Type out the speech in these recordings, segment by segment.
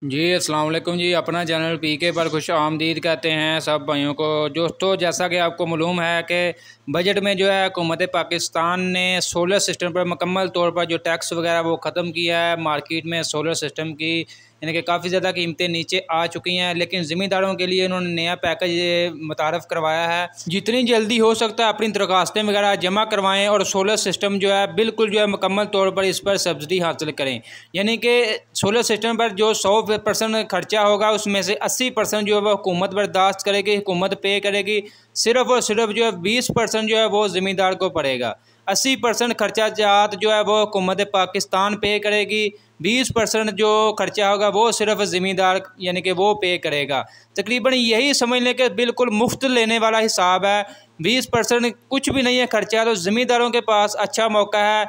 जी अस्सलाम वालेकुम जी। अपना चैनल पीके पर खुश आमदीद कहते हैं सब भाइयों को। दोस्तों, जैसा कि आपको मालूम है कि बजट में जो है हुकूमत पाकिस्तान ने सोलर सिस्टम पर मुकम्मल तौर पर जो टैक्स वगैरह वो ख़त्म किया है। मार्केट में सोलर सिस्टम की यानी कि काफ़ी ज़्यादा कीमतें नीचे आ चुकी हैं, लेकिन ज़मींदारों के लिए इन्होंने नया पैकेज मुतारफ़ करवाया है। जितनी जल्दी हो सकता है अपनी दरख्वास्तें वगैरह जमा करवाएँ और सोलर सिस्टम जो है बिल्कुल जो है मुकम्मल तौर पर इस पर सब्सिडी हासिल करें। यानी कि सोलर सिस्टम पर जो 100% खर्चा होगा उसमें से 80% जो है वो हुकूमत बर्दाश्त करेगी, हुकूमत पे करेगी। सिर्फ़ और सिर्फ जो है 20% जो है वो ज़मींदार को पड़ेगा। 80% खर्चा जात जो है वो हुकूमत पाकिस्तान पे करेगी। 20% जो खर्चा होगा वो सिर्फ ज़मींदार यानी कि वो पे करेगा। तकरीबन यही समझ लें कि बिल्कुल मुफ्त लेने वाला हिसाब है। 20% कुछ भी नहीं है खर्चा, तो ज़मींदारों के पास अच्छा मौका है।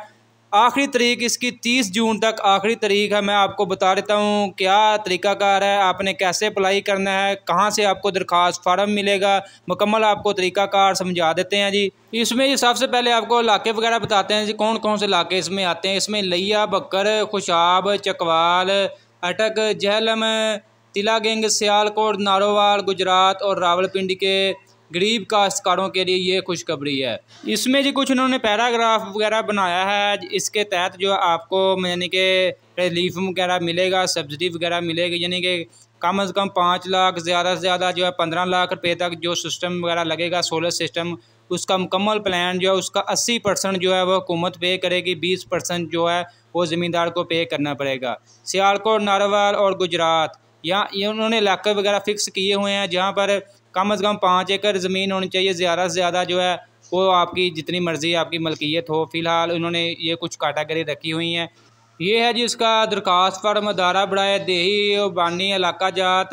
आखिरी तारीख इसकी 30 जून तक आखिरी तारीख है। मैं आपको बता देता हूँ क्या तरीकाकार है, आपने कैसे अप्लाई करना है, कहाँ से आपको दरख्वास्त फार्म मिलेगा, मुकम्मल आपको तरीकाकार समझा देते हैं जी। इसमें जी सबसे पहले आपको इलाके वगैरह बताते हैं जी, कौन कौन से इलाके इसमें आते हैं। इसमें लिया, बकर, खुशाब, चकवाल, अटक, जहलम, तिलागंज, सियालकोट, नारोवाल, गुजरात और रावलपिंडी के गरीब काश्तकारों के लिए ये खुशखबरी है। इसमें जी कुछ इन्होंने पैराग्राफ वगैरह बनाया है, इसके तहत जो आपको यानी कि रिलीफ वगैरह मिलेगा, सब्सिडी वगैरह मिलेगी। यानी कि कम से कम 5 लाख, ज़्यादा से ज़्यादा जो है 15 लाख रुपए तक जो सिस्टम वगैरह लगेगा सोलर सिस्टम, उसका मुकम्मल प्लान जो है उसका 80% जो है वो हुकूमत पे करेगी, 20% जो है वो ज़मींदार को पे करना पड़ेगा। सियालकोट, नारोवाल और गुजरात यहाँ ये उन्होंने इलाके वगैरह फ़िक्स किए हुए हैं जहाँ पर कम से कम 5 एकड़ ज़मीन होनी चाहिए। ज़्यादा से ज़्यादा जो है वो आपकी जितनी मर्ज़ी आपकी मलकियत हो। फ़िलहाल उन्होंने ये कुछ कैटेगरी रखी हुई हैं। ये है जी इसका दरख्वास्त फार्म, अदारा बड़ाए देही बानी इलाका जात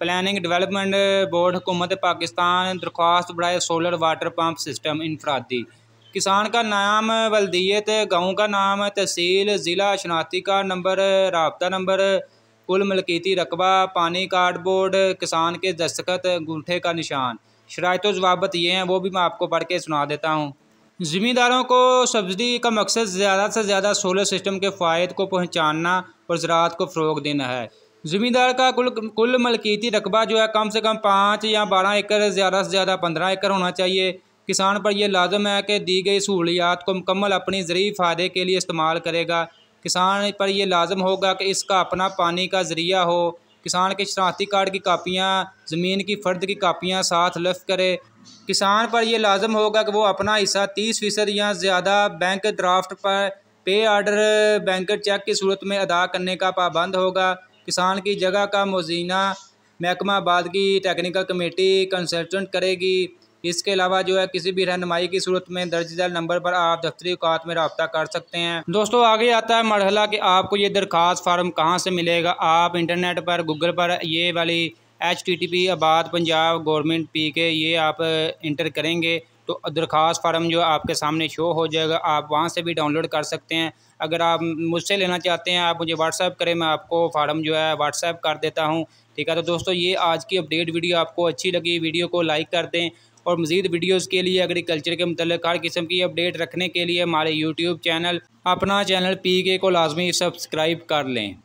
प्लानिंग डेवलपमेंट बोर्ड, हुकूमत पाकिस्तान, दरख्वास्त बड़ाए सोलर वाटर पम्प सिस्टम इनफरादी। किसान का नाम, वल्दियत, गाँव का नाम, तहसील, ज़िला, शनाख्ती कार्ड नंबर, राब्ता नंबर, कुल मलकीती रकबा, पानी कार्ड बोर्ड, किसान के दस्तखत, अंगूठे का निशान। शराइत व ज़वाबत ये हैं, वो भी मैं आपको पढ़ के सुना देता हूँ। ज़मींदारों को सब्सिडी का मकसद ज़्यादा से ज़्यादा सोलर सिस्टम के फ़ायद को पहुँचाना और ज़राअत को फ़रोग़ देना है। ज़मींदार का कुल मलकीती रकबा जो है कम से कम 5 या 12 एकड़, ज़्यादा से ज़्यादा 15 एकड़ होना चाहिए। किसान पर यह लाजम है कि दी गई सहूलियात को मुकम्मल अपनी ज़रूरी फ़ायदे के लिए इस्तेमाल करेगा। किसान पर यह लाजम होगा कि इसका अपना पानी का ज़रिया हो। किसान के शनाख्ती कार्ड की कापियाँ, ज़मीन की फ़र्द की कापियाँ साथ लफ्ट करे। किसान पर यह लाजम होगा कि वो अपना हिस्सा 30% या ज़्यादा बैंक ड्राफ्ट पर पे आर्डर बैंक चेक की सूरत में अदा करने का पाबंद होगा। किसान की जगह का मुआवजा महकमा बादगी टेक्निकल कमेटी कंसल्टेंट करेगी। इसके अलावा जो है किसी भी रहनुमाई की सूरत में दर्ज झैल नंबर पर आप दफ्तरी औकात में रब्ता कर सकते हैं। दोस्तों, आगे आता है मरहला कि आपको ये दरख्वास्त फार्म कहाँ से मिलेगा। आप इंटरनेट पर गूगल पर ये वाली HTTP आबाद पंजाब गवर्नमेंट PK ये आप इंटर करेंगे तो दरख्वास्त फार्म जो आपके सामने शो हो जाएगा। आप वहाँ से भी डाउनलोड कर सकते हैं। अगर आप मुझसे लेना चाहते हैं आप मुझे व्हाट्सएप करें, मैं आपको फार्म जो है व्हाट्सएप कर देता हूँ। ठीक है, तो दोस्तों ये आज की अपडेट वीडियो आपको अच्छी लगी, वीडियो को लाइक कर दें और मज़ीद वीडियोज़ के लिए एग्रीकल्चर के मतलब हर किस्म की अपडेट रखने के लिए हमारे YouTube चैनल अपना चैनल PK को लाजमी सब्सक्राइब कर लें।